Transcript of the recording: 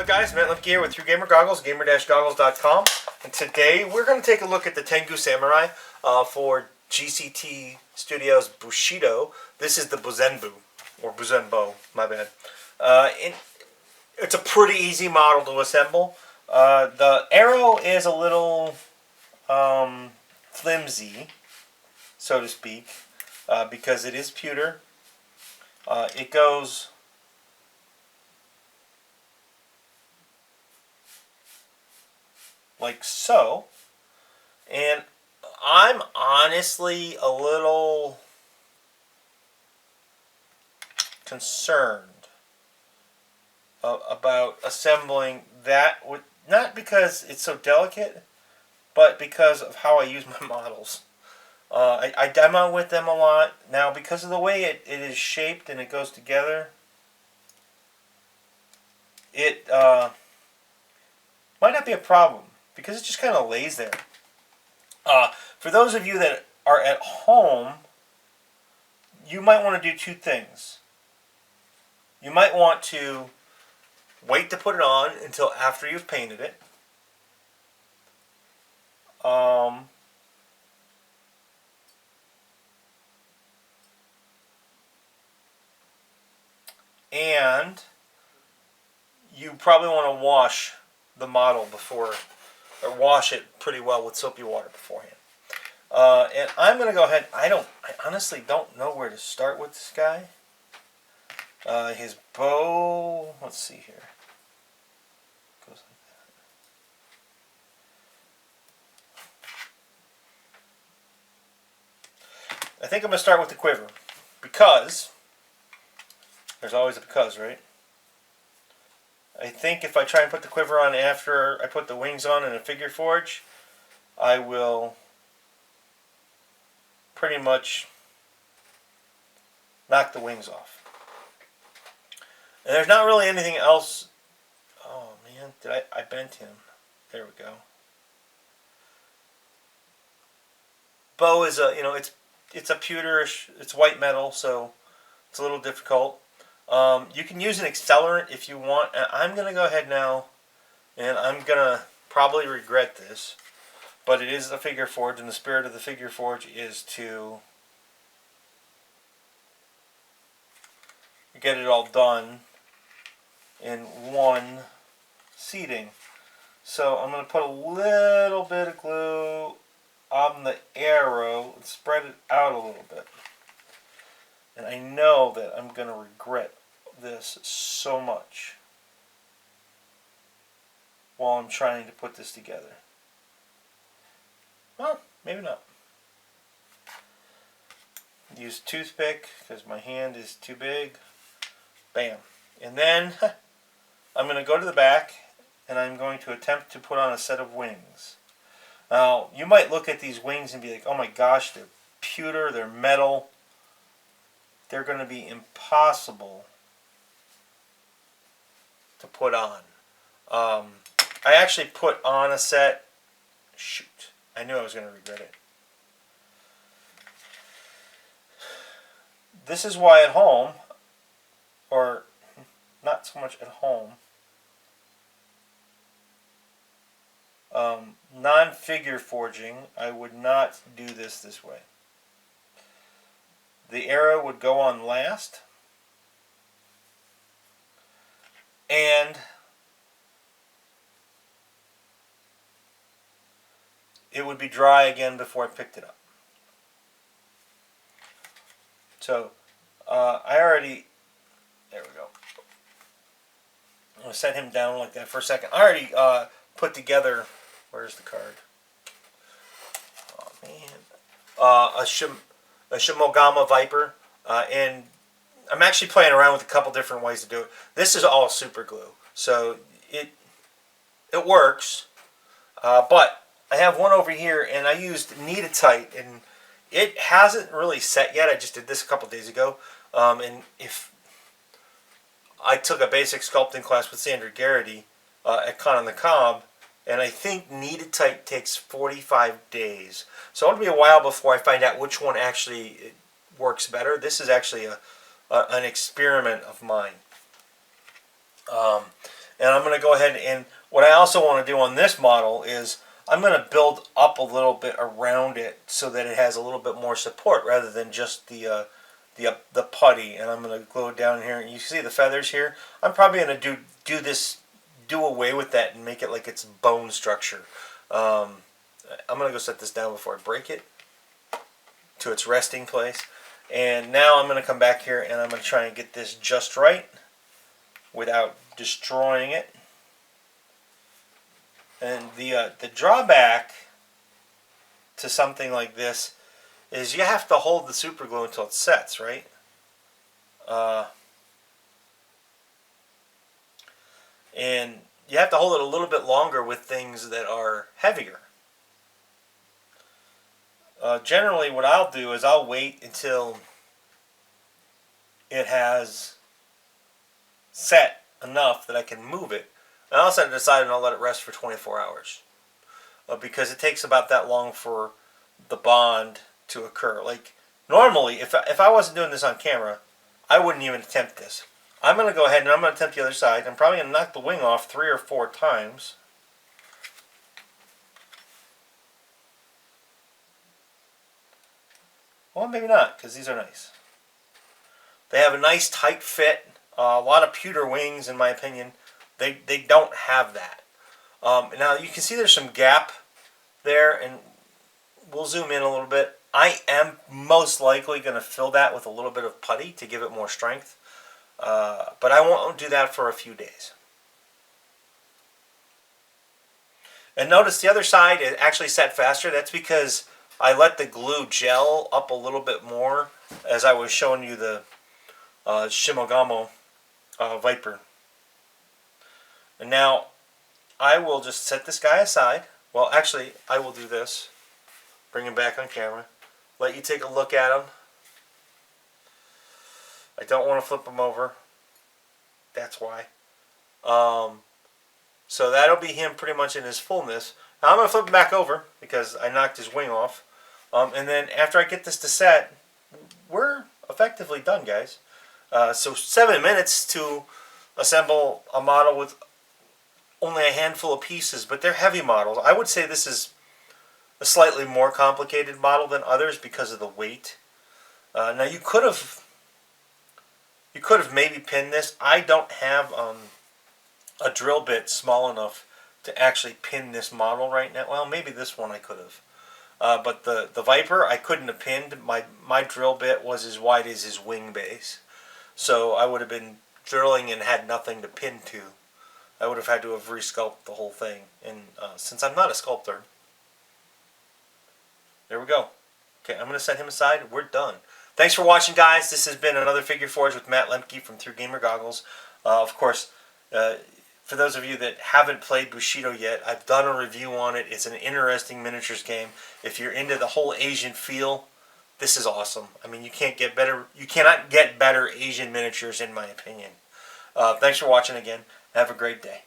Look guys, Matt Lemke here with True Gamer Goggles, gamer-goggles.com, and today we're going to take a look at the Tengu Samurai for GCT Studios Bushido. This is the Buzenbo, or Buzenbo, my bad. It's a pretty easy model to assemble. The arrow is a little flimsy, so to speak, because it is pewter. It goes like so, and I'm honestly a little concerned about assembling that, not because it's so delicate, but because of how I use my models. I demo with them a lot. Now, because of the way it is shaped and it goes together, it might not be a problem, because it just kind of lays there. For those of you that are at home, you might want to do two things. You might want to wait to put it on until after you've painted it. And you probably want to wash the model before, or wash it pretty well with soapy water beforehand. And I'm going to go ahead. I honestly don't know where to start with this guy. His bow, let's see here. Goes like that. I think I'm going to start with the quiver, because there's always a because, right? I think if I try and put the quiver on after I put the wings on in a figure forge, I will pretty much knock the wings off. And there's not really anything else. Oh man, I bent him. There we go. Bow is a, it's a pewterish, it's white metal, so it's a little difficult. You can use an accelerant if you want. And I'm going to go ahead now, and I'm going to probably regret this, but it is a figure forge, and the spirit of the figure forge is to get it all done in one seating. So I'm going to put a little bit of glue on the arrow and spread it out a little bit. And I know that I'm going to regret this so much while I'm trying to put this together. Well, maybe not. Use a toothpick because my hand is too big. Bam. And then I'm going to go to the back and I'm going to attempt to put on a set of wings. Now, you might look at these wings and be like, oh my gosh, they're pewter, they're metal. They're going to be impossible to put on. I actually put on a set. Shoot. I knew I was going to regret it. This is why at home, or not so much at home, non-figure forging, I would not do this way. The arrow would go on last, and it would be dry again before I picked it up. So I already, there we go. I'm going to set him down like that for a second. I already put together, where's the card? Oh man. A Shimogama Viper, and I'm actually playing around with a couple different ways to do it. This is all super glue, so it works, but I have one over here, and I used Knead-A-Tight, and it hasn't really set yet. I just did this a couple days ago, and if I took a basic sculpting class with Sandra Garrity at Con on the Cob, and I think Knead-A-Tight takes 45 days. So it'll be a while before I find out which one actually works better. This is actually an experiment of mine. And I'm going to go ahead and what I also want to do on this model is I'm going to build up a little bit around it so that it has a little bit more support rather than just the putty. And I'm going to go down here and you see the feathers here. I'm probably going to do away with that and make it like it's bone structure. I'm going to go set this down before I break it to its resting place. And now I'm going to come back here and I'm going to try and get this just right without destroying it. And the drawback to something like this is you have to hold the super glue until it sets, right? And you have to hold it a little bit longer with things that are heavier. Generally what I'll do is I'll wait until it has set enough that I can move it. And I'll set it aside and I'll let it rest for 24 hours. Because it takes about that long for the bond to occur. Like normally, if I wasn't doing this on camera, I wouldn't even attempt this. I'm going to go ahead and I'm going to attempt the other side. I'm probably going to knock the wing off 3 or 4 times. Well, maybe not, because these are nice. They have a nice tight fit. A lot of pewter wings, in my opinion. They don't have that. Now you can see there's some gap there, and we'll zoom in a little bit. I am most likely going to fill that with a little bit of putty to give it more strength. But I won't do that for a few days. And notice the other side is actually set faster. That's because I let the glue gel up a little bit more as I was showing you the Shimogamo Viper. And now I will just set this guy aside. Well, actually, I will do this. Bring him back on camera. Let you take a look at him. I don't want to flip him over. That's why. So that'll be him pretty much in his fullness. Now I'm going to flip him back over because I knocked his wing off. And then after I get this to set, we're effectively done, guys. So 7 minutes to assemble a model with only a handful of pieces, but they're heavy models. I would say this is a slightly more complicated model than others because of the weight. Now you could have maybe pinned this. I don't have a drill bit small enough to actually pin this model right now. Well, maybe this one I could have. But the Viper I couldn't have pinned. My drill bit was as wide as his wing base. So I would have been drilling and had nothing to pin to. I would have had to have resculpted the whole thing. And since I'm not a sculptor, there we go. Okay, I'm going to set him aside. We're done. Thanks for watching, guys. This has been another Figure Forge with Matt Lemke from Through Gamer Goggles. Of course, for those of you that haven't played Bushido yet, I've done a review on it. It's an interesting miniatures game. If you're into the whole Asian feel, this is awesome. I mean, you cannot get better Asian miniatures in my opinion. Thanks for watching again. Have a great day.